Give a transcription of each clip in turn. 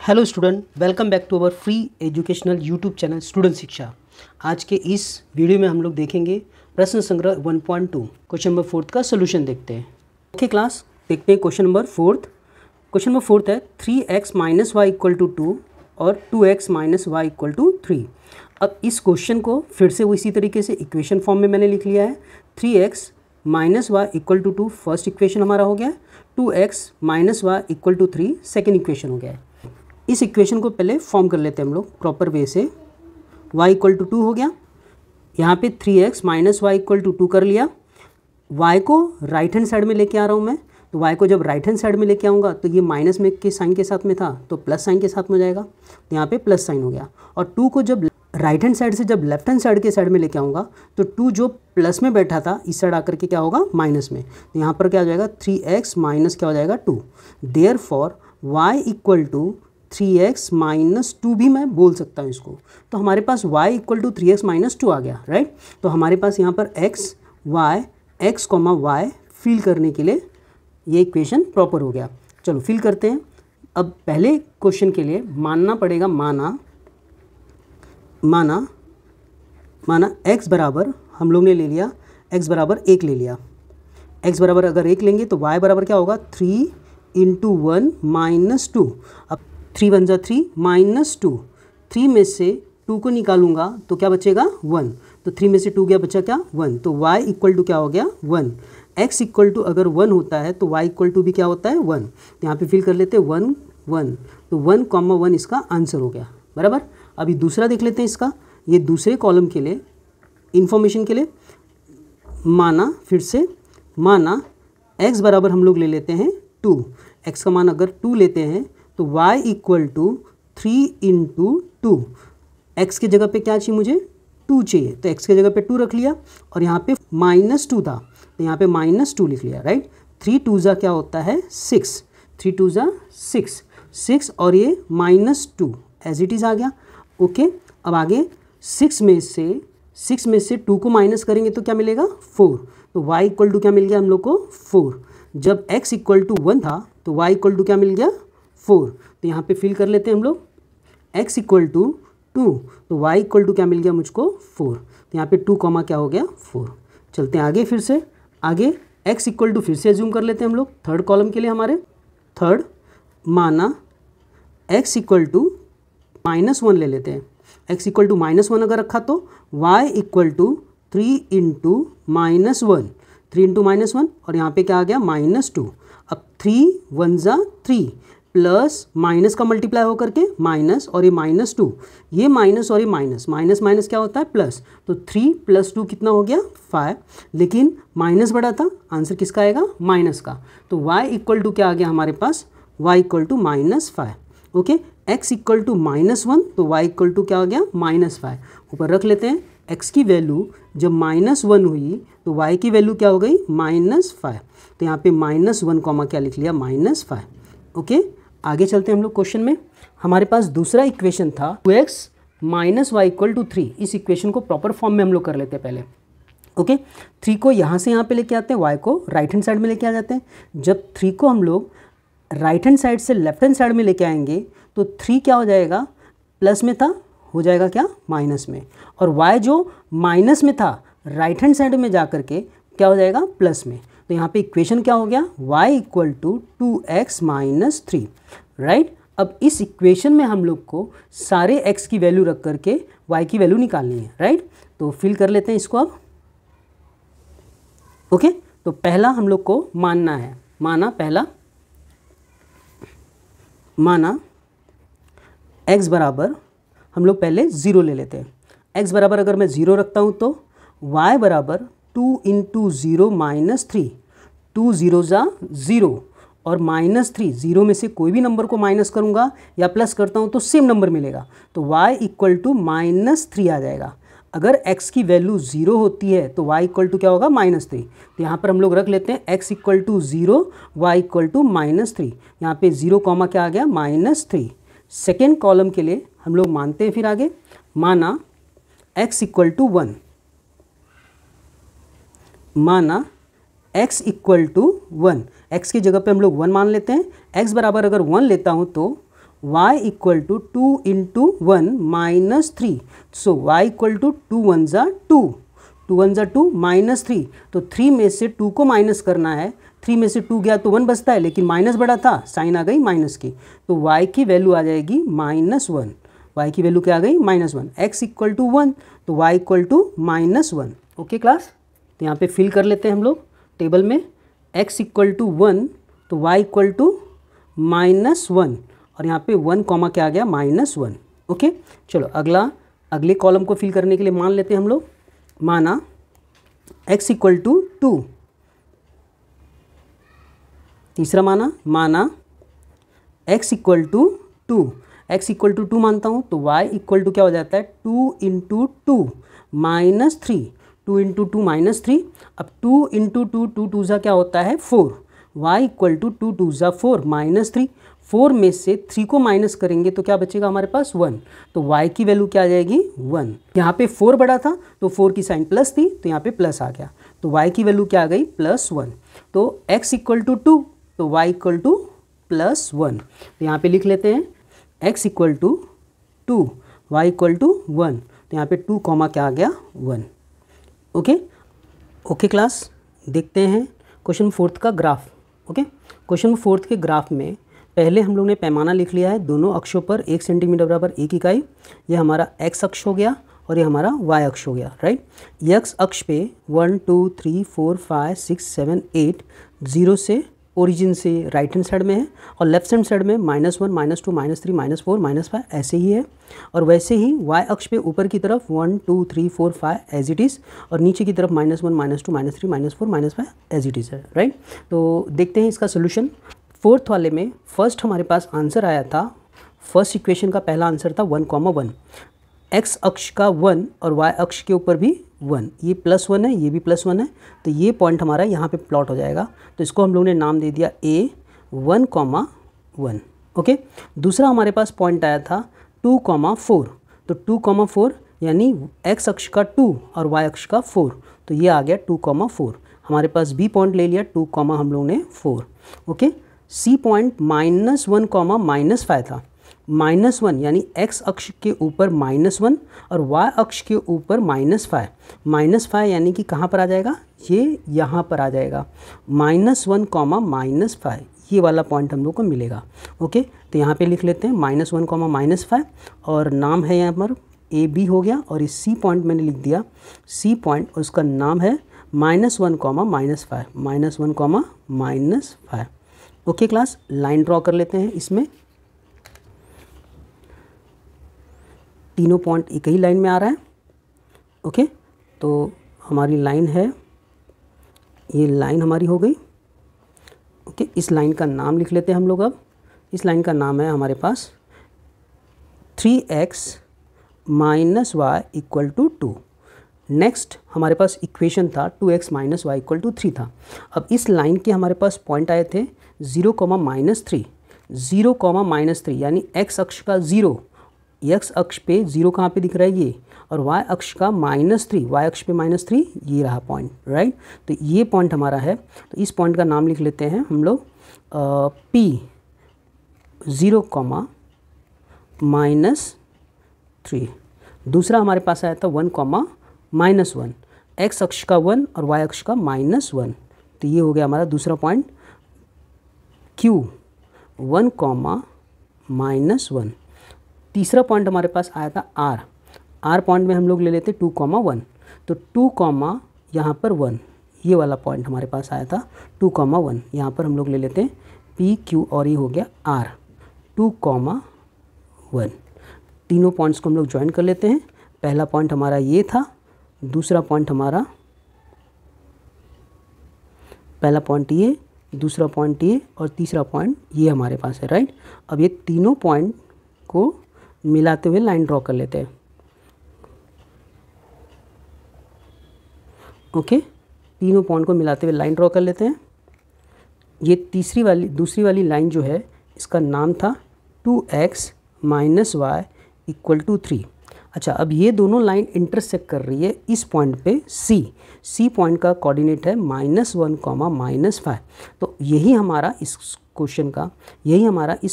Hello student, welcome back to our free educational YouTube channel student Shiksha. आज के इस video में हम लोग देखेंगे प्रश्न संग्रह 1.2 क्वेश्चन नंबर 4 का सोल्यूशन देखते हैं। ओके क्लास, देखते हैं क्वेश्चन नंबर 4। क्वेश्चन नंबर 4 है 3x minus Y equal to 2 और 2x minus Y equal to 3। अब इस क्वेश्चन को फिर से वो इसी तरीके से इक्वेशन फॉर्म में मैंने लिख लिया है। 3x minus Y equal to 2 first equation हमारा हो गया है, 2x minus Y equal to 3 second equation हो गया है। इस इक्वेशन को पहले फॉर्म कर लेते हैं हम लोग प्रॉपर वे से। y इक्वल टू 2 हो गया, यहाँ पे 3x minus Y equal to 2 कर लिया। y को राइट हैंड साइड में लेके आ रहा हूँ मैं, तो y को जब राइट हैंड साइड में लेके आऊँगा तो ये माइनस में के साइन के साथ में था तो प्लस साइन के साथ में हो जाएगा, तो यहाँ पे प्लस साइन हो गया। और 2 को जब राइट हैंड साइड से जब लेफ्ट हैंड साइड के साइड में लेके आऊँगा तो 2 जो प्लस में बैठा था इस साइड आकर के क्या होगा माइनस में, तो यहाँ पर क्या हो जाएगा 3x माइनस क्या हो जाएगा 2। Therefore y equal to 3x minus 2 भी मैं बोल सकता हूँ इसको। तो हमारे पास y equal to 3x minus 2 आ गया, राइट। तो हमारे पास यहाँ पर x कॉमा y फिल करने के लिए ये इक्वेशन प्रॉपर हो गया। चलो फिल करते हैं। अब पहले क्वेश्चन के लिए मानना पड़ेगा, माना x बराबर हम लोग ने ले लिया, x बराबर 1 ले लिया। x बराबर अगर 1 लेंगे तो y बराबर क्या होगा 3 इंटू 1 माइनस 2। अब 3 वन जा 3 माइनस 2, 3 में से 2 को निकालूंगा तो क्या बचेगा 1, तो 3 में से 2 गया बचा क्या 1, तो y इक्वल टू क्या हो गया 1। x इक्वल टू अगर 1 होता है तो y इक्वल टू भी क्या होता है 1, तो यहाँ पे फिल कर लेते हैं 1 1, तो 1 कॉमा 1 इसका आंसर हो गया, बराबर। अभी दूसरा देख लेते हैं इसका, ये दूसरे कॉलम के लिए इंफॉर्मेशन के लिए फिर से माना x बराबर हम लोग ले लेते हैं 2, x का मान अगर 2 लेते हैं तो y equal to 3 into 2। X की जगह पे क्या चाहिए मुझे 2 चाहिए, तो x की जगह पे 2 रख लिया और यहाँ पे माइनस 2 था तो यहाँ पे माइनस 2 लिख लिया, राइट। 3 2 जा क्या होता है 6, 3 2 जा 6 और ये माइनस 2 एज इट इज़ आ गया। ओके, अब आगे 6 में से 2 को माइनस करेंगे तो क्या मिलेगा 4, तो y इक्वल टू क्या मिल गया हम लोग को 4। जब x इक्वल टू 1 था तो y इक्वल टू क्या मिल गया 4, तो यहाँ पे फिल कर लेते हैं हम लोग x इक्वल टू 2, तो y इक्वल टू क्या मिल गया मुझको 4, तो यहाँ पे 2 कॉमा क्या हो गया 4। चलते हैं आगे, फिर से आगे x इक्वल टू फिर से एज्यूम कर लेते हैं हम लोग थर्ड कॉलम के लिए हमारे। थर्ड माना x इक्वल टू -1 ले लेते हैं। x इक्वल टू -1 अगर रखा तो y equal to 3 into -1, 3 into -1 और यहाँ पे क्या आ गया -2। अब 3 1 जा 3 प्लस माइनस का मल्टीप्लाई होकर के माइनस और ये -2, ये माइनस और ये माइनस क्या होता है प्लस, तो 3 प्लस 2 कितना हो गया 5, लेकिन माइनस बड़ा था, आंसर किसका आएगा माइनस का। तो y इक्वल टू क्या आ गया हमारे पास y equal to -5। Okay, x equal to -1 तो y इक्वल टू क्या हो गया -5। ऊपर रख लेते हैं, x की वैल्यू जब -1 हुई तो y की वैल्यू क्या हो गई -5, तो यहाँ पे -1 कॉमा क्या लिख लिया -5। ओके, आगे चलते हैं हम लोग क्वेश्चन में। हमारे पास दूसरा इक्वेशन था 2x minus Y equal to 3। इस इक्वेशन को प्रॉपर फॉर्म में हम लोग कर लेते हैं पहले। ओके, 3 को यहाँ से यहाँ पे लेके आते हैं, y को राइट हैंड साइड में लेके आ जाते हैं। जब 3 को हम लोग राइट हैंड साइड से लेफ्ट हैंड साइड में लेके आएंगे तो 3 क्या हो जाएगा प्लस में था हो जाएगा क्या माइनस में, और y जो माइनस में था राइट हैंड साइड में जा करके क्या हो जाएगा प्लस में। तो यहाँ पे इक्वेशन क्या हो गया y equal to 2x minus 3, right. अब इस इक्वेशन में हम लोग को सारे x की वैल्यू रख करके y की वैल्यू निकालनी है, राइट। तो फिल कर लेते हैं इसको अब। ओके, तो पहला हम लोग को मानना है, माना x बराबर हम लोग पहले 0 ले लेते हैं। x बराबर अगर मैं 0 रखता हूँ तो y बराबर 2 इंटू 0 माइनस 3, 2 0 जा 0 और -3, 0 में से कोई भी नंबर को माइनस करूँगा या प्लस करता हूँ तो सेम नंबर मिलेगा, तो y इक्वल टू -3 आ जाएगा। अगर x की वैल्यू 0 होती है तो y इक्वल टू क्या होगा -3, तो यहाँ पर हम लोग रख लेते हैं x equal to 0 y equal to -3। यहाँ पे 0 कॉमा क्या आ गया -3। सेकेंड कॉलम के लिए हम लोग मानते हैं फिर आगे, माना x इक्वल टू 1, माना x इक्वल टू 1, x की जगह पे हम लोग 1 मान लेते हैं। x बराबर अगर 1 लेता हूँ तो y equal to 2 into 1 minus 3, so y equal to 2 1 ज़ा 2, 2 1 ज़ा 2 माइनस 3, तो 3 में से 2 को माइनस करना है, 3 में से 2 गया तो 1 बचता है, लेकिन माइनस बड़ा था, साइन आ गई माइनस की, तो y की वैल्यू आ जाएगी -1, y की वैल्यू क्या आ गई -1, x इक्वल टू 1 तो y equal to -1। Okay class, तो यहाँ पे फिल कर लेते हैं हम लोग टेबल में, x इक्वल टू 1 तो y इक्वल टू -1, और यहाँ पे 1 कॉमा क्या आ गया -1। ओके, चलो अगले कॉलम को फिल करने के लिए मान लेते हैं हम लोग, माना x इक्वल टू 2, तीसरा माना x equal to 2, x equal to 2 मानता हूँ तो y इक्वल टू क्या हो जाता है 2 इंटू 2 माइनस 3, 2 इंटू 2 माइनस 3, अब 2 इंटू 2 2 2 ज़ा क्या होता है 4, y इक्वल टू 2 2 ज़ा 4 माइनस 3, 4 में से 3 को माइनस करेंगे तो क्या बचेगा हमारे पास 1, तो y की वैल्यू क्या आ जाएगी 1। यहाँ पे 4 बड़ा था तो 4 की साइन प्लस थी तो यहाँ पे प्लस आ गया, तो y की वैल्यू क्या आ गई +1, तो x इक्वल टू 2 तो y इक्वल टू +1, तो यहाँ पे लिख लेते हैं x equal to 2 y equal to 1, तो यहाँ पे 2 कॉमा क्या आ गया 1। ओके क्लास, देखते हैं क्वेश्चन 4 का ग्राफ। ओके, क्वेश्चन 4 के ग्राफ में पहले हम लोग ने पैमाना लिख लिया है, दोनों अक्षों पर 1 सेंटीमीटर बराबर 1 इकाई, ये हमारा x अक्ष हो गया और ये हमारा y अक्ष हो गया, राइट। x अक्ष पे 1 2 3 4 5 6 7 8 0 से ओरिजिन से राइट हैंड साइड में है, और लेफ्ट हैंड साइड में -1 -2 -3 -4 -5 ऐसे ही है, और वैसे ही y अक्ष पे ऊपर की तरफ 1 2 3 4 5 एज इट इज़, और नीचे की तरफ -1 -2 -3 -4 -5 एज इट इज़ है, राइट। तो देखते हैं इसका सोल्यूशन। 4th वाले में फर्स्ट हमारे पास आंसर आया था, फर्स्ट इक्वेशन का पहला आंसर था 1,1, x अक्ष का 1 और y अक्ष के ऊपर भी 1, ये +1 है, ये भी +1 है, तो ये पॉइंट हमारा यहाँ पे प्लॉट हो जाएगा, तो इसको हम लोगों ने नाम दे दिया a 1,1। ओके, दूसरा हमारे पास पॉइंट आया था 2,4, तो 2,4 यानी x अक्ष का 2 और y अक्ष का 4, तो ये आ गया 2,4, हमारे पास b पॉइंट ले लिया 2, हम लोगों ने 4। ओके, c पॉइंट -1, -5 था, -1 यानी x अक्ष के ऊपर -1 और y अक्ष के ऊपर -5, -5 यानी कि कहाँ पर आ जाएगा, ये यहाँ पर आ जाएगा, -1, -5, ये वाला पॉइंट हम लोग को मिलेगा। ओके, तो यहाँ पे लिख लेते हैं -1, -5, और नाम है यहाँ पर ए बी हो गया, और इस c पॉइंट मैंने लिख दिया, c पॉइंट और उसका नाम है -1, -5। ओके क्लास, लाइन ड्रॉ कर लेते हैं, इसमें तीनों पॉइंट एक ही लाइन में आ रहा है। ओके, तो हमारी लाइन है, ये लाइन हमारी हो गई। ओके, इस लाइन का नाम लिख लेते हैं हम लोग। अब इस लाइन का नाम है हमारे पास 3x - y = 2। नेक्स्ट हमारे पास इक्वेशन था 2x - y = 3 था। अब इस लाइन के हमारे पास पॉइंट आए थे 0, -3, 0, -3 यानी x अक्ष का 0, x अक्ष पे 0 कहाँ पे दिख रहा है, ये, और y अक्ष का -3, y अक्ष पे -3, ये रहा पॉइंट, राइट। तो ये पॉइंट हमारा है, तो इस पॉइंट का नाम लिख लेते हैं हम लोग P 0, -3। दूसरा हमारे पास आया था 1, -1, x अक्ष का 1 और y अक्ष का -1, तो ये हो गया हमारा दूसरा पॉइंट Q 1, -1। तीसरा पॉइंट हमारे पास आया था R पॉइंट में हम लोग ले लेते 2, 1, तो 2, यहाँ पर 1, ये वाला पॉइंट हमारे पास आया था 2, 1, यहाँ पर हम लोग ले लेते हैं P Q, और ये हो गया R 2, 1। तीनों पॉइंट्स को हम लोग ज्वाइन कर लेते हैं। पहला पॉइंट हमारा ये था, दूसरा पॉइंट हमारा, पहला पॉइंट ये, दूसरा पॉइंट ये, और तीसरा पॉइंट ये हमारे पास है, राइट। अब ये तीनों पॉइंट को मिलाते हुए लाइन ड्रॉ कर लेते हैं। ओके, तीनों पॉइंट को मिलाते हुए लाइन ड्रॉ कर लेते हैं। ये दूसरी वाली लाइन जो है, इसका नाम था 2x - y = 3। अच्छा, अब ये दोनों लाइन इंटरसेक्ट कर रही है इस पॉइंट पे C पॉइंट का कोऑर्डिनेट है -1, -5, तो यही हमारा इस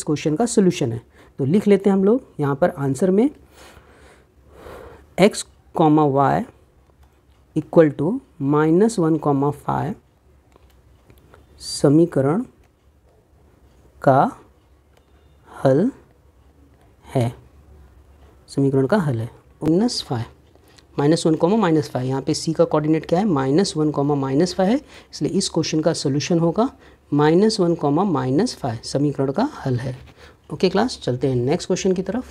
क्वेश्चन का सोल्यूशन है। तो लिख लेते हैं हम लोग यहाँ पर आंसर में x, y इक्वल टू -1, 5 समीकरण का हल है। समीकरण का हल है -5 -1, यहाँ पे c का कोऑर्डिनेट क्या है -1, -5 है, इसलिए इस क्वेश्चन का सोल्यूशन होगा -1, -5 समीकरण का हल है। ओके क्लास, चलते हैं नेक्स्ट क्वेश्चन की तरफ।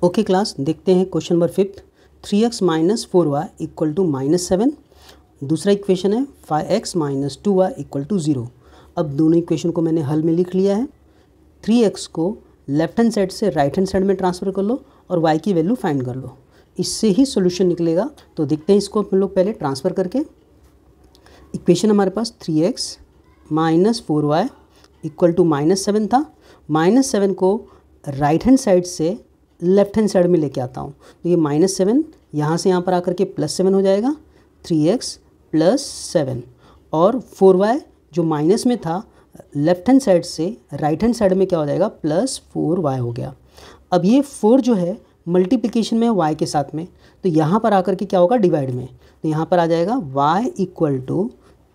ओके क्लास, देखते हैं question number 5। 3x - 4y equal to -7। दूसरा इक्वेशन है 5x - 2y इक्वल टू 0। अब दोनों इक्वेशन को मैंने हल में लिख लिया है। 3x को लेफ्ट हैंड साइड से राइट हैंड साइड में ट्रांसफ़र कर लो और y की वैल्यू फाइंड कर लो, इससे ही सोल्यूशन निकलेगा। तो देखते हैं इसको हम लोग पहले ट्रांसफ़र करके। इक्वेशन हमारे पास 3x - 4y इक्वल टू -7 था। -7 को राइट हैंड साइड से लेफ्ट हैंड साइड में लेके आता हूँ, तो ये -7 यहाँ से यहाँ पर आकर के +7 हो जाएगा। 3x + 7 और 4y जो माइनस में था लेफ्ट हैंड साइड से राइट हैंड साइड में क्या हो जाएगा +4y हो गया। अब ये 4 जो है मल्टीप्लिकेशन में है y के साथ में, तो यहाँ पर आकर के क्या होगा डिवाइड में, तो यहाँ पर आ जाएगा y equal to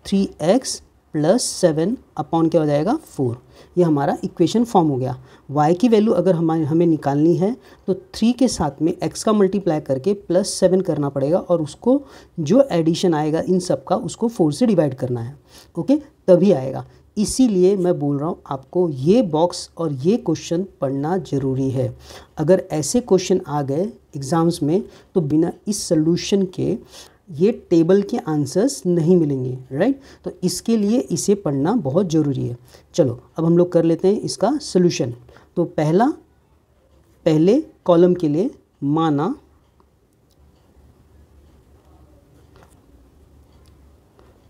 3x + 7 upon क्या हो जाएगा 4। ये हमारा इक्वेशन फॉर्म हो गया। y की वैल्यू अगर हमें निकालनी है तो 3 के साथ में x का मल्टीप्लाई करके +7 करना पड़ेगा और उसको जो एडिशन आएगा इन सब का उसको 4 से डिवाइड करना है। ओके, तभी आएगा। इसीलिए मैं बोल रहा हूँ आपको ये बॉक्स और ये क्वेश्चन पढ़ना ज़रूरी है। अगर ऐसे क्वेश्चन आ गए एग्ज़ाम्स में तो बिना इस सॉल्यूशन के ये टेबल के आंसर्स नहीं मिलेंगे, राइट। तो इसके लिए इसे पढ़ना बहुत ज़रूरी है। चलो अब हम लोग कर लेते हैं इसका सॉल्यूशन। तो पहले कॉलम के लिए माना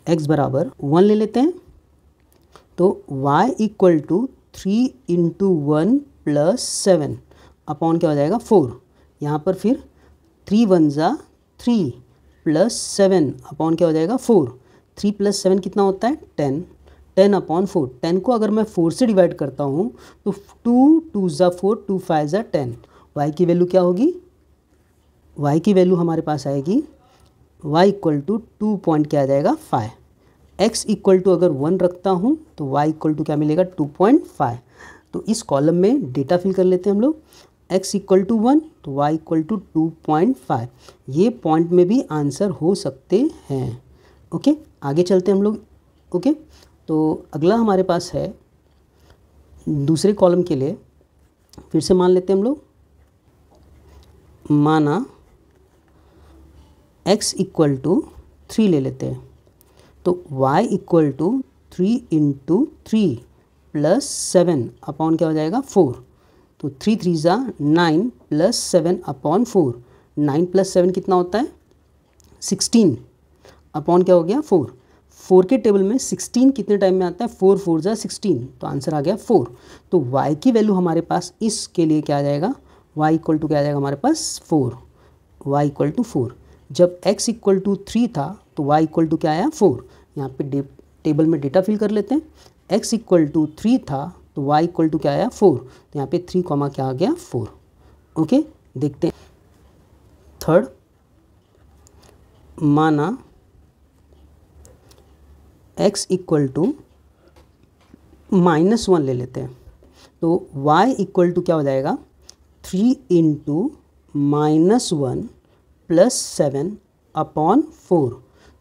x बराबर 1 ले लेते हैं, तो y इक्वल टू 3 × 1 + 7 अपॉन क्या हो जाएगा 4। यहाँ पर फिर 3 × 1 = 3 + 7 अपॉन क्या हो जाएगा 4। 3 + 7 कितना होता है 10। 10 अपॉन 4, 10 को अगर मैं 4 से डिवाइड करता हूँ तो 2 × 2 = 4, 2 × 5 = 10। y की वैल्यू क्या होगी, y की वैल्यू हमारे पास आएगी y इक्वल टू 2 पॉइंट क्या आ जाएगा 5। x इक्वल टू अगर 1 रखता हूँ तो y इक्वल टू क्या मिलेगा 2.5। तो इस कॉलम में डेटा फिल कर लेते हैं हम लोग। x इक्वल टू 1 तो y इक्वल टू 2.5। ये पॉइंट में भी आंसर हो सकते हैं। ओके, आगे चलते हैं हम लोग। ओके, तो अगला हमारे पास है दूसरे कॉलम के लिए, फिर से मान लेते हैं हम लोग। माना x इक्वल टू 3 ले लेते हैं, तो y इक्वल टू 3 × 3 + 7 अपॉन क्या हो जाएगा 4। तो 3 × 3 = 9 + 7 अपॉन 4। 9 + 7 कितना होता है 16 अपॉन क्या हो गया 4। 4 के टेबल में 16 कितने टाइम में आता है 4 × 4 = 16, तो आंसर आ गया 4। तो y की वैल्यू हमारे पास इसके लिए क्या आ जाएगा, y इक्वल टू क्या आ जाएगा हमारे पास 4। y equal to 4। जब x इक्वल टू 3 था तो y इक्वल टू क्या आया 4। यहाँ पे टेबल में डेटा फिल कर लेते हैं। x इक्वल टू 3 था तो y इक्वल टू क्या आया 4। तो यहाँ पे 3 कॉमा क्या आ गया 4। ओके, देखते हैं थर्ड। माना x इक्वल टू -1 ले लेते हैं, तो y इक्वल टू क्या हो जाएगा 3 × -1 + 7 अपॉन 4।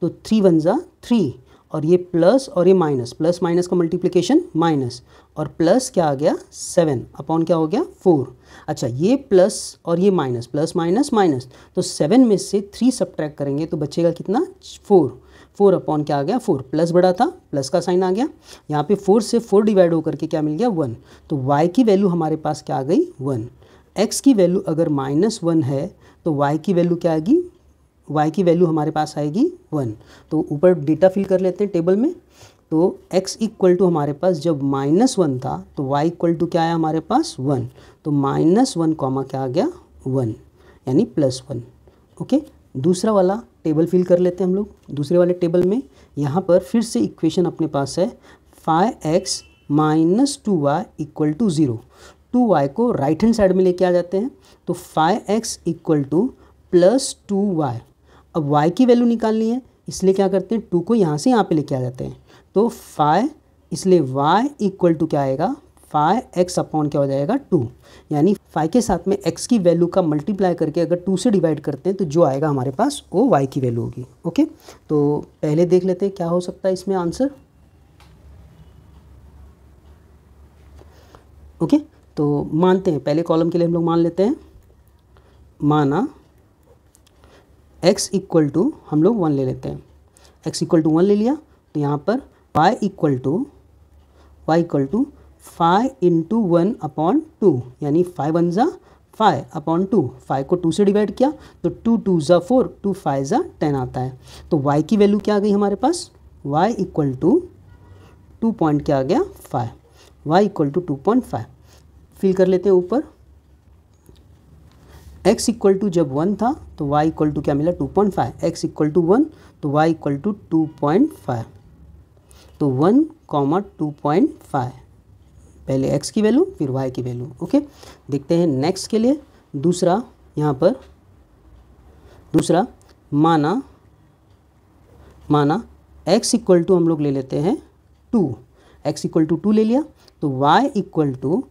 तो 3 × 1 = 3 और ये प्लस और ये माइनस, प्लस माइनस का मल्टीप्लिकेशन माइनस, और प्लस क्या आ गया 7 अपॉन क्या हो गया 4। अच्छा, ये प्लस और ये माइनस, प्लस माइनस माइनस, तो 7 में से 3 सब्ट्रैक्ट करेंगे तो बचेगा कितना 4। 4 अपॉन क्या आ गया 4, प्लस बड़ा था प्लस का साइन आ गया। यहाँ पे 4 से 4 डिवाइड होकर के क्या मिल गया 1। तो y की वैल्यू हमारे पास क्या आ गई 1। x की वैल्यू अगर -1 है तो y की वैल्यू क्या आएगी, y की वैल्यू हमारे पास आएगी 1। तो ऊपर डेटा फिल कर लेते हैं टेबल में। तो x इक्वल टू हमारे पास जब -1 था तो y इक्वल टू क्या आया हमारे पास 1। तो -1 कॉमा क्या आ गया 1 यानी +1। ओके, दूसरा वाला टेबल फिल कर लेते हैं हम लोग। दूसरे वाले टेबल में यहाँ पर फिर से इक्वेशन अपने पास है 5x - 2y = 0। 2y को राइट हैंड साइड में लेके आ जाते हैं, तो 5x equal two plus 2y। अब y की वैल्यू निकालनी है, इसलिए क्या करते हैं, 2 को यहाँ से यहाँ पे लेके आ जाते हैं, तो 5, इसलिए y इक्वल टू क्या आएगा, 5x अपॉन क्या हो जाएगा 2, यानी 5 के साथ में x की वैल्यू का मल्टीप्लाई करके अगर 2 से डिवाइड करते हैं तो जो आएगा हमारे पास वो y की वैल्यू होगी। ओके, तो पहले देख लेते हैं क्या हो सकता है इसमें आंसर। ओके, तो मानते हैं, पहले कॉलम के लिए हम लोग मान लेते हैं, माना x इक्वल टू हम लोग 1 ले लेते हैं, x इक्वल टू 1 ले लिया, तो यहाँ पर y equal to 5 into 1 upon 2, यानी 5 1 ज़ा 5 अपॉन 2, 5 को 2 से डिवाइड किया तो 2 2 ज़ा 4, 2 5 ज़ा 10 आता है। तो y की वैल्यू क्या आ गई हमारे पास, y इक्वल टू 2 पॉइंट क्या आ गया 5, y इक्वल टू 2.5। फिल कर लेते हैं ऊपर, x इक्वल टू जब 1 था तो y इक्वल टू क्या मिला 2.5, x इक्वल टू 1 तो y इक्वल टू 2.5, तो 1, 2.5, पहले x की वैल्यू फिर y की वैल्यू। ओके, देखते हैं नेक्स्ट के लिए दूसरा, यहाँ पर दूसरा माना x इक्वल टू हम लोग ले लेते हैं 2, x इक्वल टू 2 ले लिया, तो y इक्वल टू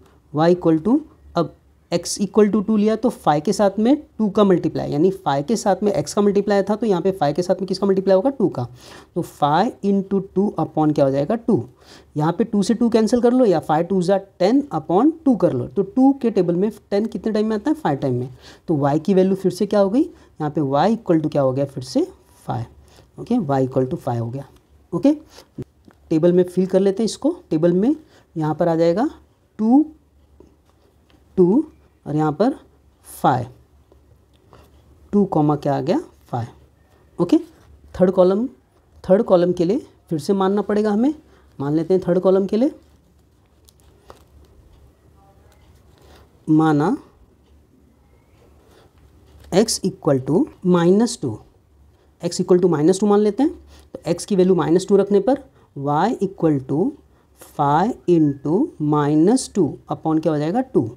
अब x इक्वल टू 2 लिया तो 5 के साथ में 2 का मल्टीप्लाई, यानी 5 के साथ में x का मल्टीप्लाई था, तो यहाँ पे 5 के साथ में किसका मल्टीप्लाई होगा 2 का, तो 5 इंटू 2 अपॉन क्या हो जाएगा 2, यहाँ पे 2 से 2 कैंसिल कर लो, या 5 2 ज़ा 10 अपॉन 2 कर लो, तो 2 के टेबल में 10 कितने टाइम में आता है 5 टाइम में, तो y की वैल्यू फिर से क्या हो गई, यहाँ पे y इक्वल टू क्या हो गया फिर से 5। ओके, y इक्वल टू 5 हो गया। ओके, टेबल में फिल कर लेते हैं इसको, टेबल में यहाँ पर आ जाएगा 2 2 और यहाँ पर 5, 2 कॉमा क्या आ गया 5। ओके, थर्ड कॉलम के लिए फिर से मानना पड़ेगा हमें, मान लेते हैं थर्ड कॉलम के लिए, माना x equal to -2, x equal to -2 मान लेते हैं, तो x की वैल्यू -2 रखने पर y equal to 5 into -2 upon क्या हो जाएगा 2,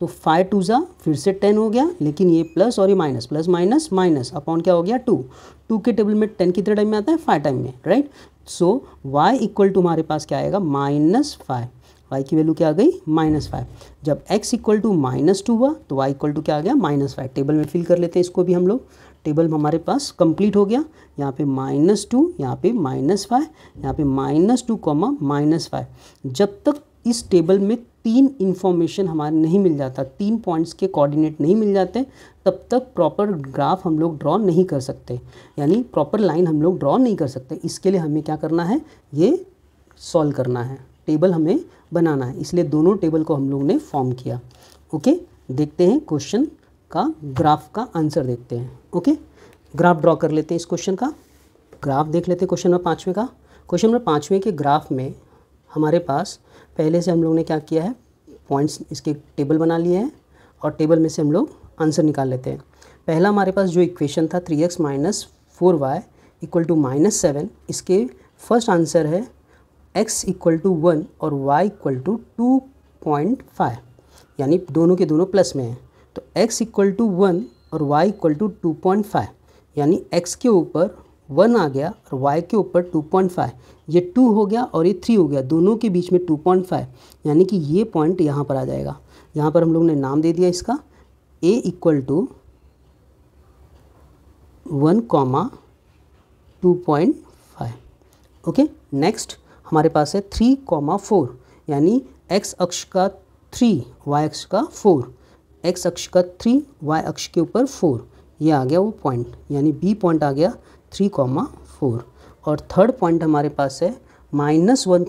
तो 5 2 ज़ा फिर से 10 हो गया, लेकिन ये प्लस और ये minus, plus minus minus upon क्या हो गया 2, 2 के टेबल में 10 कितने टाइम में आता है 5 टाइम में, right. So y equal to हमारे पास क्या आएगा -5, y की वैल्यू क्या आ गई -5। जब x इक्वल टू -2 हुआ तो y इक्वल टू क्या आ गया -5। टेबल में फिल कर लेते हैं इसको भी हम लोग, टेबल हमारे पास कंप्लीट हो गया, यहाँ पे -2, यहाँ पे -5, यहाँ पे -2 -5। जब तक इस टेबल में 3 इंफॉर्मेशन हमारे नहीं मिल जाता, 3 पॉइंट्स के कोऑर्डिनेट नहीं मिल जाते, तब तक प्रॉपर ग्राफ हम लोग ड्रॉ नहीं कर सकते, यानी प्रॉपर लाइन हम लोग ड्रॉ नहीं कर सकते। इसके लिए हमें क्या करना है, ये सॉल्व करना है, टेबल हमें बनाना है, इसलिए दोनों टेबल को हम लोग ने फॉर्म किया। ओके, देखते हैं क्वेश्चन का ग्राफ का आंसर देखते हैं। ओके, ग्राफ ड्रॉ कर लेते हैं इस क्वेश्चन का, ग्राफ देख लेते हैं क्वेश्चन नंबर 5वें का। क्वेश्चन नंबर 5वें के ग्राफ में हमारे पास पहले से हम लोग ने क्या किया है, पॉइंट्स इसके टेबल बना लिए हैं और टेबल में से हम लोग आंसर निकाल लेते हैं। पहला हमारे पास जो इक्वेशन था 3x - 4y इक्वल टू -7, इसके फर्स्ट आंसर है x इक्वल टू 1 और y इक्वल टू 2.5, यानी दोनों के दोनों प्लस में हैं, तो x इक्वल टू 1 और y इक्वल टू 2.5, यानी x के ऊपर 1 आ गया और y के ऊपर 2.5, ये 2 हो गया और ये 3 हो गया, दोनों के बीच में 2.5, यानी कि ये पॉइंट यहाँ पर आ जाएगा। यहाँ पर हम लोग ने नाम दे दिया इसका a equal to 1, 2.5। Okay, next हमारे पास है 3, 4, यानी x अक्ष का 3, y अक्ष का 4, x अक्ष का 3, y अक्ष के ऊपर 4, ये आ गया वो पॉइंट, यानी b पॉइंट आ गया 3, 4। और थर्ड पॉइंट हमारे पास है -1,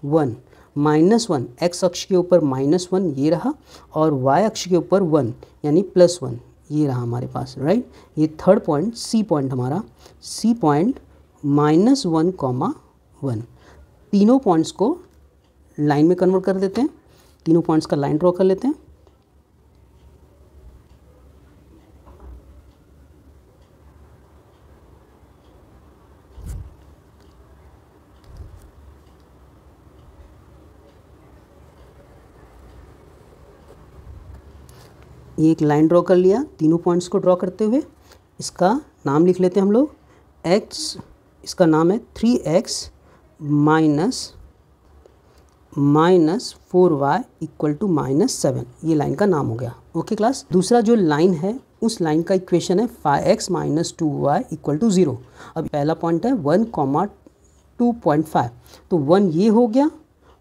1, -1 x अक्ष के ऊपर -1 ये रहा और y अक्ष के ऊपर 1 यानी +1 ये रहा हमारे पास, राइट। ये थर्ड पॉइंट c पॉइंट हमारा, c पॉइंट -1, 1। तीनों पॉइंट्स को लाइन में कन्वर्ट कर देते हैं, तीनों पॉइंट्स का लाइन ड्रॉ कर लेते हैं। ये एक लाइन ड्रॉ कर लिया तीनों पॉइंट्स को ड्रॉ करते हुए। इसका नाम लिख लेते हैं हम लोग x, इसका नाम है 3x minus 4y equal to -7, ये लाइन का नाम हो गया। ओके क्लास, दूसरा जो लाइन है उस लाइन का इक्वेशन है 5x minus 2y equal to 0। अब पहला पॉइंट है 1,2.5, तो 1 ये हो गया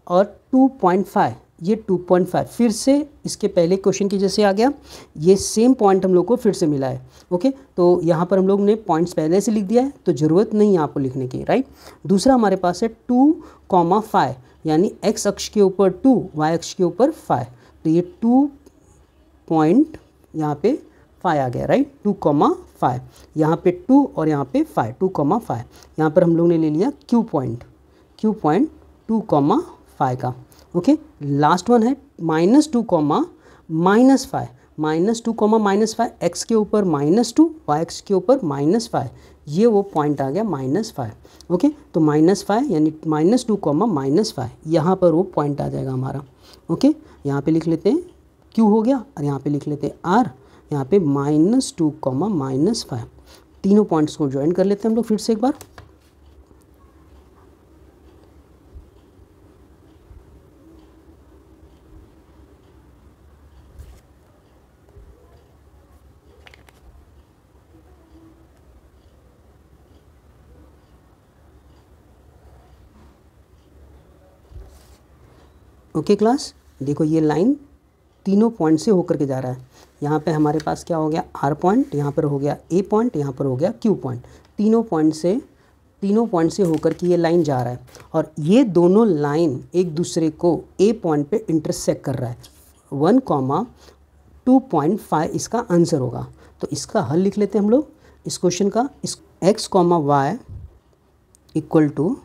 और 2.5 ये 2.5 फिर से इसके पहले क्वेश्चन की जैसे आ गया, ये सेम पॉइंट हम लोग को फिर से मिला है। ओके, तो यहाँ पर हम लोग ने पॉइंट्स पहले से लिख दिया है तो ज़रूरत नहीं है आपको लिखने की, राइट। दूसरा हमारे पास है 2,5, यानी x अक्ष के ऊपर 2, y अक्ष के ऊपर 5, तो ये 2 पॉइंट यहाँ पे 5 आ गया, राइट। 2,5 यहाँ पे 2 और यहाँ पे 5, 2,5। यहाँ पर हम लोग ने ले लिया Q पॉइंट 2,5 का। ओके, लास्ट वन है -2, -5, -2, x के ऊपर -2, y अक्ष के ऊपर -5, ये वो पॉइंट आ गया -5। ओके, तो -5 यानी -2, -5, यहाँ पर वो पॉइंट आ जाएगा हमारा। ओके, यहाँ पे लिख लेते हैं Q हो गया और यहाँ पे लिख लेते हैं R, यहाँ पे -2, -5, तीनों पॉइंट्स को ज्वाइन कर लेते हैं हम लोग फिर से एक बार। ओके क्लास, देखो ये लाइन तीनों पॉइंट से होकर के जा रहा है। यहाँ पे हमारे पास क्या हो गया R पॉइंट, यहाँ पर हो गया A पॉइंट, यहाँ पर हो गया Q पॉइंट, तीनों पॉइंट से होकर के ये लाइन जा रहा है और ये दोनों लाइन एक दूसरे को A पॉइंट पे इंटरसेक्ट कर रहा है। 1,2.5 इसका आंसर होगा। तो इसका हल लिख लेते हैं हम लोग इस क्वेश्चन का। इस x, y इक्वल टू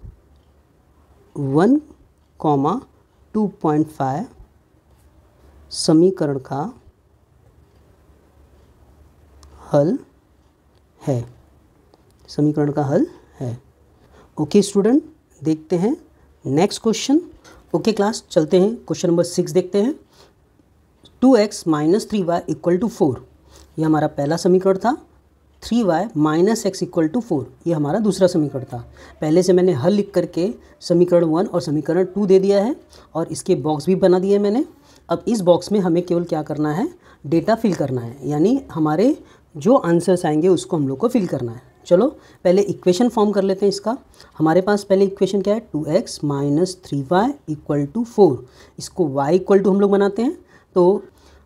1,2.5 समीकरण का हल है, समीकरण का हल है। ओके स्टूडेंट, देखते हैं नेक्स्ट क्वेश्चन। ओके क्लास, चलते हैं क्वेश्चन नंबर 6 देखते हैं। 2x minus 3y equal to 4, ये हमारा पहला समीकरण था। 3y minus x equal to 4, ये हमारा दूसरा समीकरण था। पहले से मैंने हल लिख करके समीकरण 1 और समीकरण 2 दे दिया है और इसके बॉक्स भी बना दिए मैंने। अब इस बॉक्स में हमें केवल क्या करना है, डेटा फिल करना है, यानी हमारे जो आंसर्स आएंगे उसको हम लोग को फिल करना है। चलो पहले इक्वेशन फॉर्म कर लेते हैं इसका। हमारे पास पहले इक्वेशन क्या है, 2x minus 3y equal to 4। इसको y इक्वल टू हम लोग बनाते हैं, तो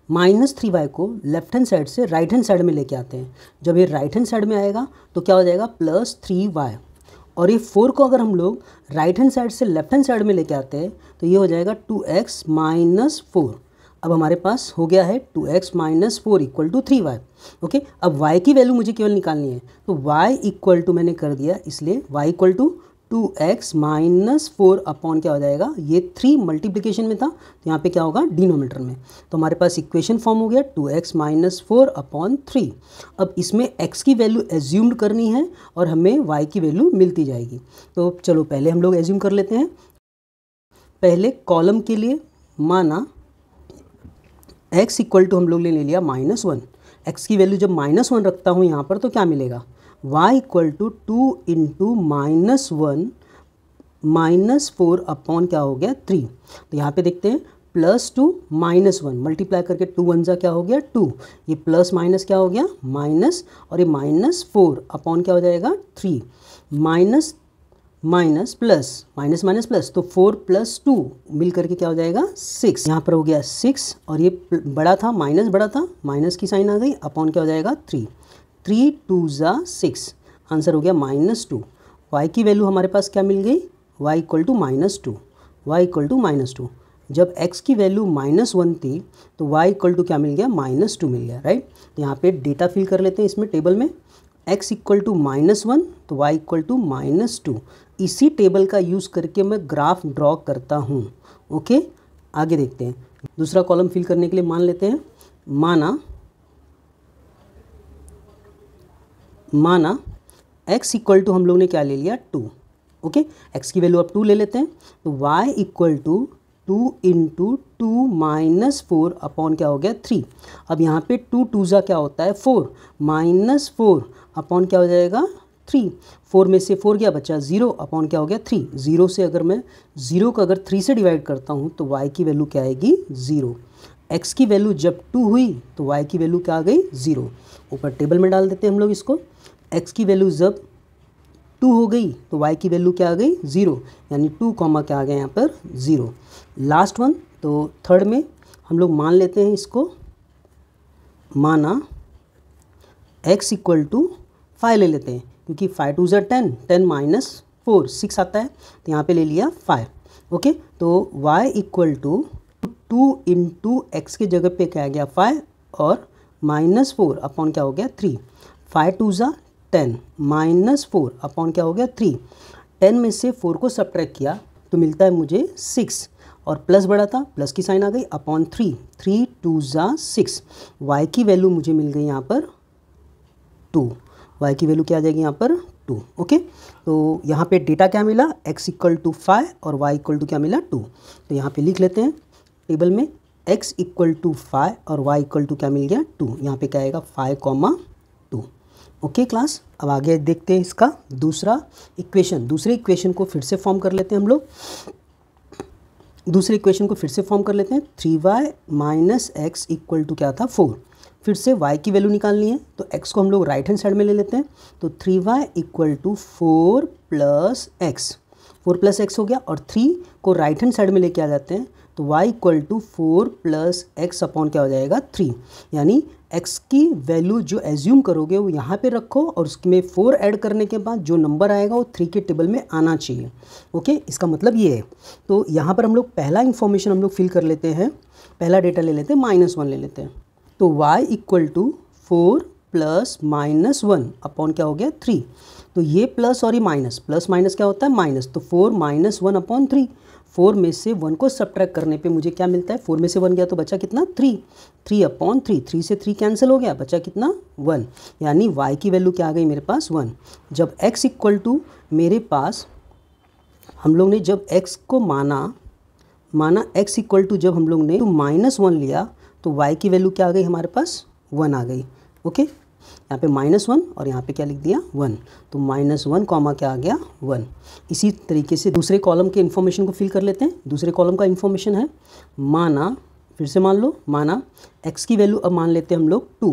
-3y को लेफ्ट हैंड साइड से राइट हैंड साइड में लेके आते हैं। जब ये राइट हैंड साइड में आएगा तो क्या हो जाएगा, +3y, और ये 4 को अगर हम लोग राइट हैंड साइड से लेफ्ट हैंड साइड में लेके आते हैं तो ये हो जाएगा 2x माइनस 4। अब हमारे पास हो गया है 2x minus 4 equal to 3y। Okay, अब y की वैल्यू मुझे केवल निकालनी है, तो y इक्वल टू मैंने कर दिया, इसलिए y equal to 2x minus 4 upon क्या हो जाएगा, ये 3 मल्टीप्लिकेशन में था तो यहाँ पे क्या होगा, डिनोमिनेटर में। तो हमारे पास इक्वेशन फॉर्म हो गया 2x माइनस 4 अपॉन 3। अब इसमें x की वैल्यू एज्यूम्ड करनी है और हमें y की वैल्यू मिलती जाएगी। तो चलो पहले हम लोग एज्यूम कर लेते हैं। पहले कॉलम के लिए माना x इक्वल टू हम लोग ले लिया -1। x की वैल्यू जब -1 रखता हूँ यहाँ पर तो क्या मिलेगा, y equal to 2 into -1 -4 upon क्या हो गया 3। तो यहाँ पे देखते हैं +2 -1 मल्टीप्लाई करके 2 1 जा क्या हो गया 2, ये प्लस माइनस क्या हो गया माइनस, और ये -4 अपॉन क्या हो जाएगा 3, minus minus plus, minus minus plus, तो 4 + 2 मिल करके क्या हो जाएगा 6। यहाँ पर हो गया 6 और ये बड़ा था माइनस, बड़ा था माइनस की साइन आ गई, अपॉन क्या हो जाएगा 3, 3 2 = 6, आंसर हो गया -2। y की वैल्यू हमारे पास क्या मिल गई, y equal to -2, y equal to -2। जब x की वैल्यू -1 थी तो y इक्वल टू क्या मिल गया, -2 मिल गया, राइट। तो यहाँ पे डेटा फिल कर लेते हैं इसमें टेबल में, x इक्वल टू -1 तो y इक्वल टू -2। इसी टेबल का यूज़ करके मैं ग्राफ ड्रॉ करता हूँ। ओके, आगे देखते हैं। दूसरा कॉलम फिल करने के लिए मान लेते हैं, माना x इक्वल टू हम लोग ने क्या ले लिया 2। ओके, x की वैल्यू अब 2 ले लेते हैं, तो y equal to 2 into 2 minus 4 upon क्या हो गया 3। अब यहाँ पे 2 2 क्या होता है 4, माइनस 4 अपॉन क्या हो जाएगा 3। 4 में से 4 गया बचा 0 अपॉन क्या हो गया 3। 0 से अगर मैं 0 को अगर 3 से डिवाइड करता हूँ तो y की वैल्यू क्या आएगी 0। x की वैल्यू जब 2 हुई तो y की वैल्यू क्या आ गई 0। ऊपर टेबल में डाल देते हैं हम लोग इसको। x की वैल्यू जब 2 हो गई तो y की वैल्यू क्या आ गई 0, यानी 2 कॉमा क्या आ गया यहाँ पर 0। लास्ट वन तो थर्ड में हम लोग मान लेते हैं इसको, माना x इक्वल टू 5 ले लेते हैं, क्योंकि 5 2 ज़ा 10, 10 माइनस 4 6 आता है, तो यहाँ पे ले लिया 5। ओके, तो y equal to 2 into X के जगह पे क्या आ गया 5 और माइनस 4 अपॉन क्या हो गया 3। 5 2 ज़ा 10 माइनस 4 अपॉन क्या हो गया 3। 10 में से 4 को सब्ट्रैक्ट किया तो मिलता है मुझे 6, और प्लस बड़ा था प्लस की साइन आ गई अपॉन 3। 3 2 ज़ा 6, y की वैल्यू मुझे मिल गई यहाँ पर 2। y की वैल्यू क्या आ जाएगी यहाँ पर 2। ओके, तो यहाँ पे डेटा क्या मिला x इक्वल टू 5 और y इक्वल टू क्या मिला 2। तो यहाँ पे लिख लेते हैं टेबल में x इक्वल टू 5 और y इक्वल टू क्या मिल गया 2। यहाँ पे क्या आएगा 5,2। ओके क्लास, अब आगे देखते हैं इसका दूसरा इक्वेशन। दूसरे इक्वेशन को फिर से फॉर्म कर लेते हैं हम लोग। दूसरे इक्वेशन को फिर से फॉर्म कर लेते हैं। 3y minus x equal to क्या था 4। फिर से y की वैल्यू निकालनी है तो x को हम लोग राइट हैंड साइड में ले लेते हैं। तो 3y equal to 4 plus X, 4 plus X हो गया, और 3 को राइट हैंड साइड में लेके आ जाते हैं तो y equal to 4 plus X upon क्या हो जाएगा 3। यानी x की वैल्यू जो एज्यूम करोगे वो यहाँ पे रखो, और उसमें 4 ऐड करने के बाद जो नंबर आएगा वो 3 के टेबल में आना चाहिए। ओके, इसका मतलब ये है। तो यहाँ पर हम लोग पहला इन्फॉर्मेशन हम लोग फिल कर लेते हैं, पहला डेटा ले लेते हैं -1 ले लेते हैं। तो y equal to 4 plus -1 upon क्या हो गया 3। तो ये प्लस और ये माइनस, प्लस माइनस क्या होता है माइनस, तो 4 - 1 अपॉन 3। 4 में से 1 को सब्ट्रैक्ट करने पे मुझे क्या मिलता है, 4 में से 1 गया तो बचा कितना 3, 3 अपॉन 3, 3 से 3 कैंसिल हो गया, बचा कितना 1। यानी y की वैल्यू क्या आ गई मेरे पास 1। जब x इक्वल टू मेरे पास हम लोग ने जब x को माना x इक्वल टू जब हम लोग ने -1 लिया तो y की वैल्यू क्या आ गई हमारे पास 1 आ गई। ओके, यहाँ पे -1 और यहाँ पे क्या लिख दिया 1, तो -1 कॉमा क्या आ गया 1। इसी तरीके से दूसरे कॉलम के इन्फॉर्मेशन को फिल कर लेते हैं। दूसरे कॉलम का इन्फॉर्मेशन है, माना फिर से मान लो, माना x की वैल्यू अब मान लेते हैं हम लोग 2,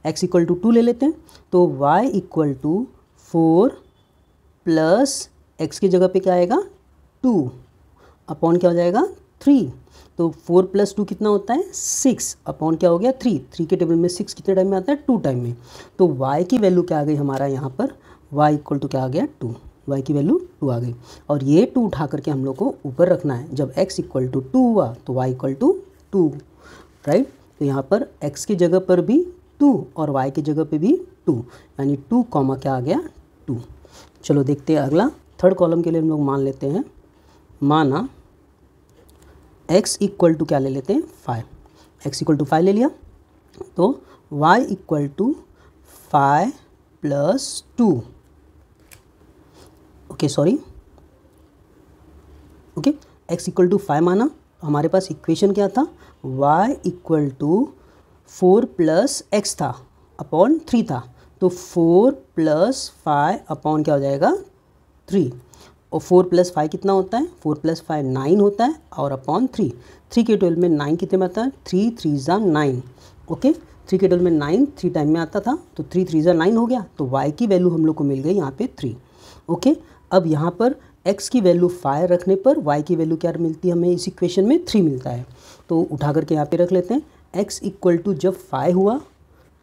x इक्वल टू 2 ले लेते हैं। तो y equal to 4 plus x की जगह पे क्या आएगा 2 अपॉन क्या हो जाएगा 3। तो 4 प्लस 2 कितना होता है 6 अपॉन क्या हो गया 3। 3 के टेबल में 6 कितने टाइम में आता है 2 टाइम में। तो y की वैल्यू क्या आ गई हमारा यहाँ पर, y इक्वल टू क्या आ गया 2, y की वैल्यू 2 आ गई। और ये 2 उठा करके हम लोग को ऊपर रखना है। जब x इक्वल टू 2 हुआ तो y इक्वल टू 2, राइट। तो यहाँ पर x की जगह पर भी 2 और y की जगह पर भी 2, यानी 2 कॉमा क्या आ गया 2। चलो देखते हैं अगला। थर्ड कॉलम के लिए हम लोग मान लेते हैं, माना x इक्वल टू क्या ले लेते हैं 5, x इक्वल टू 5 ले लिया। तो y equal to 5 plus 2, okay sorry, okay, x equal to 5 माना, हमारे पास इक्वेशन क्या था y equal to 4 plus x था अपॉन 3 था। तो 4 प्लस 5 अपॉन क्या हो जाएगा 3, और 4 प्लस 5 कितना होता है 4 प्लस 5 9 होता है, और अपॉन 3। 3 के 12 में 9 कितने में आता है 3 3 ज़ा 9। ओके, 3 के 12 में 9 3 टाइम में आता था, तो 3 3 ज़ा 9 हो गया। तो y की वैल्यू हम लोग को मिल गई यहाँ पे 3। ओके, अब यहाँ पर x की वैल्यू 5 रखने पर y की वैल्यू क्या मिलती है हमें इस इक्वेशन में 3 मिलता है। तो उठा करके यहाँ पे रख लेते हैं। x इक्वल टू जब 5 हुआ,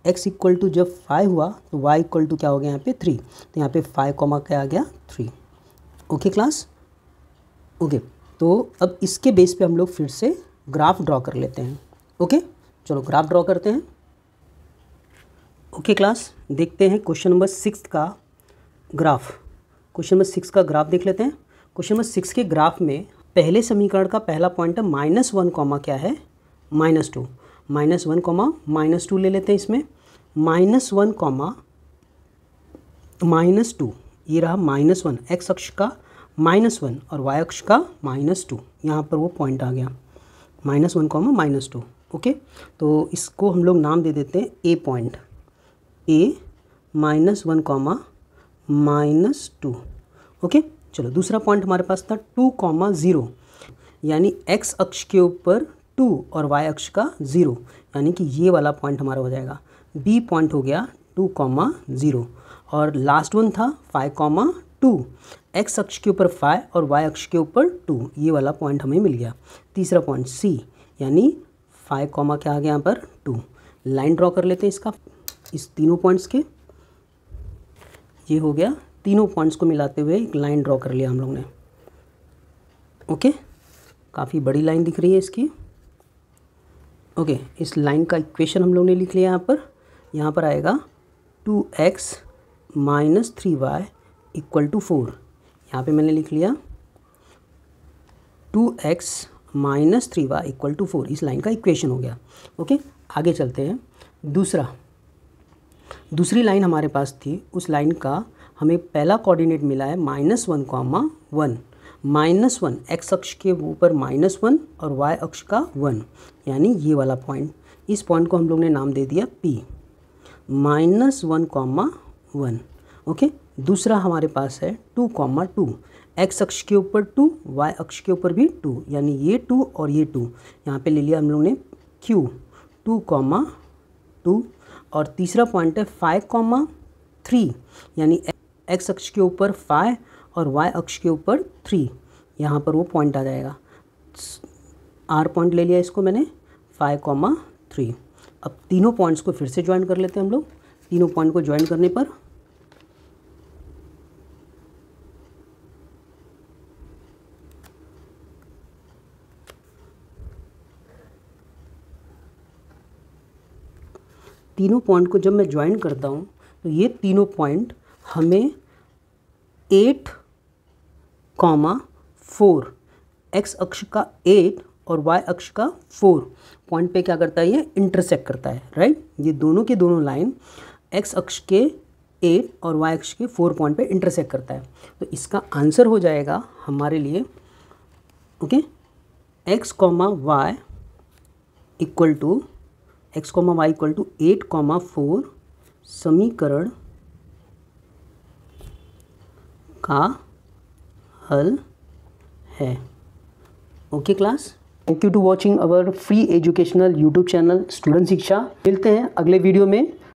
x इक्वल टू जब 5 हुआ तो y इक्वल टू क्या हो गया यहाँ पे 3। तो यहाँ पे 5 कॉमा क्या आ गया 3। Okay class, okay. तो अब इसके बेस पे हम लोग फिर से ग्राफ ड्रॉ कर लेते हैं। ओके, चलो ग्राफ ड्रॉ करते हैं। ओके क्लास, देखते हैं क्वेश्चन नंबर 6 का ग्राफ। क्वेश्चन नंबर 6 का ग्राफ देख लेते हैं। क्वेश्चन नंबर 6 के ग्राफ में पहले समीकरण का पहला पॉइंट है -1 कॉमा क्या है -2, -1 कॉमा -2 ले लेते हैं। इसमें -1 कॉमा -2, ये रहा -1 एक्स अक्ष का -1 और y अक्ष का -2, यहाँ पर वो पॉइंट आ गया -1, -2। ओके, तो इसको हम लोग नाम दे देते हैं ए पॉइंट, A -1, -2। ओके, चलो दूसरा पॉइंट हमारे पास था 2, 0, यानी x अक्ष के ऊपर 2 और y अक्ष का 0, यानी कि ये वाला पॉइंट हमारा हो जाएगा। B पॉइंट हो गया 2, 0, और लास्ट वन था 5, 2, x अक्ष के ऊपर 5 और y अक्ष के ऊपर 2, ये वाला पॉइंट हमें मिल गया। तीसरा पॉइंट C, यानी 5, क्या आ गया यहाँ पर 2। लाइन ड्रॉ कर लेते हैं इसका, इस तीनों पॉइंट्स के। ये हो गया, तीनों पॉइंट्स को मिलाते हुए एक लाइन ड्रॉ कर लिया हम लोग ने। ओके, काफ़ी बड़ी लाइन दिख रही है इसकी। ओके, इस लाइन का इक्वेशन हम लोग ने लिख लिया यहाँ पर आएगा 2x - 3y = 4। यहाँ पे मैंने लिख लिया 2x - 3y = 4, इस लाइन का इक्वेशन हो गया। ओके, आगे चलते हैं। दूसरी लाइन हमारे पास थी, उस लाइन का हमें पहला कोऑर्डिनेट मिला है -1, -1, -1 x अक्ष के ऊपर -1 और y अक्ष का 1, यानी ये वाला पॉइंट। इस पॉइंट को हम लोग ने नाम दे दिया P, -1, 1। ओके, दूसरा हमारे पास है 2, 2, x अक्ष के ऊपर 2, y अक्ष के ऊपर भी 2, यानी ये 2 और ये 2, यहाँ पे ले लिया हम लोग ने Q, 2, 2। और तीसरा पॉइंट है 5, 3, यानी x अक्ष के ऊपर 5 और y अक्ष के ऊपर 3, यहाँ पर वो पॉइंट आ जाएगा। R पॉइंट ले लिया इसको मैंने, 5, 3। अब तीनों पॉइंट्स को फिर से ज्वाइन कर लेते हैं हम लोग। तीनों पॉइंट को ज्वाइन करने पर तीनों पॉइंट को जब मैं ज्वाइन करता हूँ तो ये तीनों पॉइंट हमें 8, 4, x अक्ष का 8 और y अक्ष का 4 पॉइंट पे क्या करता है, ये इंटरसेक्ट करता है, राइट। ये दोनों के दोनों लाइन x अक्ष के 8 और y अक्ष के 4 पॉइंट पे इंटरसेक्ट करता है। तो इसका आंसर हो जाएगा हमारे लिए, ओके, x, y = 8, 4 समीकरण का हल है। Okay class, thank you to watching our free educational YouTube channel student Shiksha. मिलते हैं अगले वीडियो में।